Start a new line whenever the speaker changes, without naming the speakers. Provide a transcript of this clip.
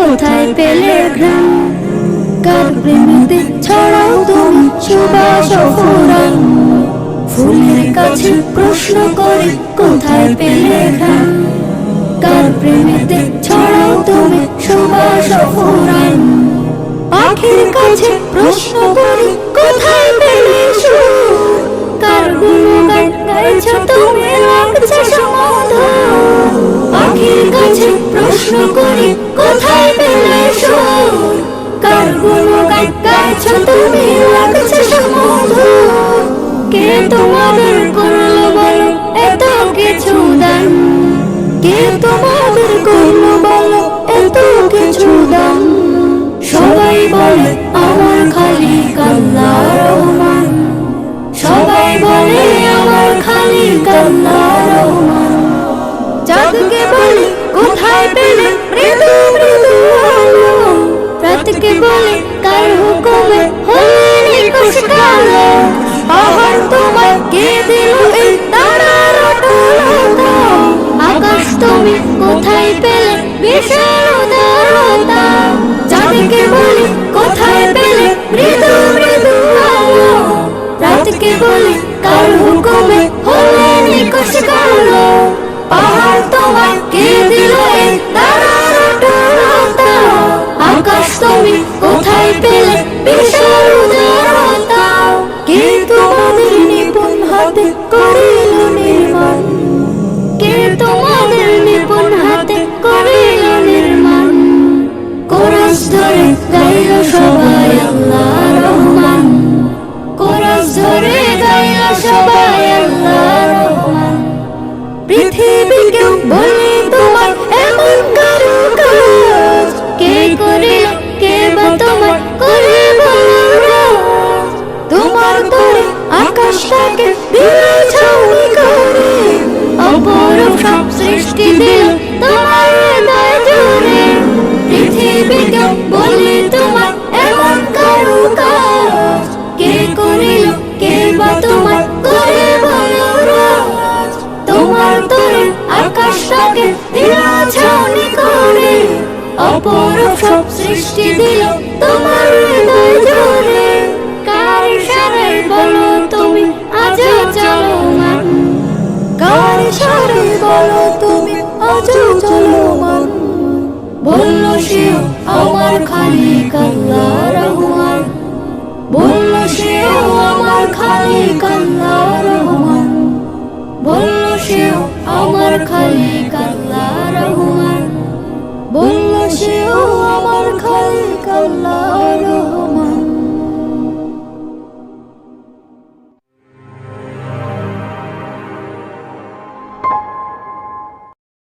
কোথায় পেলে ঘ্রাণ? কার প্রেমেতে ছড়াও তুমি সুবাস ফুরান? ফুলের কাছে প্রশ্ন করে কোথায় পেলে ঘ্রাণ? কার প্রেমেতে ছড়াও তুমি সুবাস ফুরান? পাখির কাছে প্রশ্ন করে কোথায় পেলে সুর? কার গুণগান গাইছো তুমি লাগছে সুমধুর? পাখির কাছে প্রশ্ন করে কোথায় পেলে সুর? কার গুণগান গাইছো তুমি লাগছে সুমধুর? কে তোমাদের করলো বলো এত কিছু দান? কে তোমাদের করলো বলো এত কিছু দান? সবাই বলে আমার খালিক আল্লাহ রহমান। সবাই বলে আমার খালিক আল্লাহ রহমান। চাঁদকে বলে কোথায় পেলে মৃদু মৃদু আলো? রাতকে বলে কার হুকুমে হলে নিকশ কালো? পাহাড় তোমায় কে দিল এই তারার অটলতা? আকাশ তুমি কোথায় পেলে বিশাল উদারতা? চাঁদকে বলে কোথায় পেলে মৃদু মৃদু আলো? রাতকে বলে কার হুকুমে হলে নিকশ কালো? পাহাড় তোমায় কে দিল এই তারার অটলতা? আকাশ তুমি কোথায় পেলে বিশাল উদারতা? কে তোমাদের নিপুণ হাতে করিল নির্মাণ? কে তোমাদের নিপুণ হাতে করিল নির্মাণ? কোরাস ধরে গাইল সবাই আল্লাহ রহমান। কোরাস ধরে গাইল সবাই আল্লাহ রহমান। পৃথিবীকে বলি তোমার এমন কারুকাজ? কে করিল কে বা তোমার করে বলো রাজ? তোমার করে আকাশটাকে দিল ছাউনি করে, অপরূপ সব সৃষ্টি দিল তোমার হৃদয় জুড়ে। পৃথিবীকে বলি তোমার এমন কারুকাজ? কে করিল কে বা তোমার করে বলো রাজ? তোমার তরে আকাশটাকে দিল ছাউনি করে, অপরূপ সব সৃষ্টি দিল তোমার হৃদয় জুড়ে। কার ইশারায় বলো তুমি আজও চলমান? কার ইশারায় বলো তুমি আজও চলমান? বলল সেও আমার খালিক আল্লাহ রহমান। বলল সেও আমার খালিক আল্লাহ রহমান। বলল সেও আমার খালিক আল্লাহ রহমান। বলল সেও আমার খালিক আল্লাহ রহমান।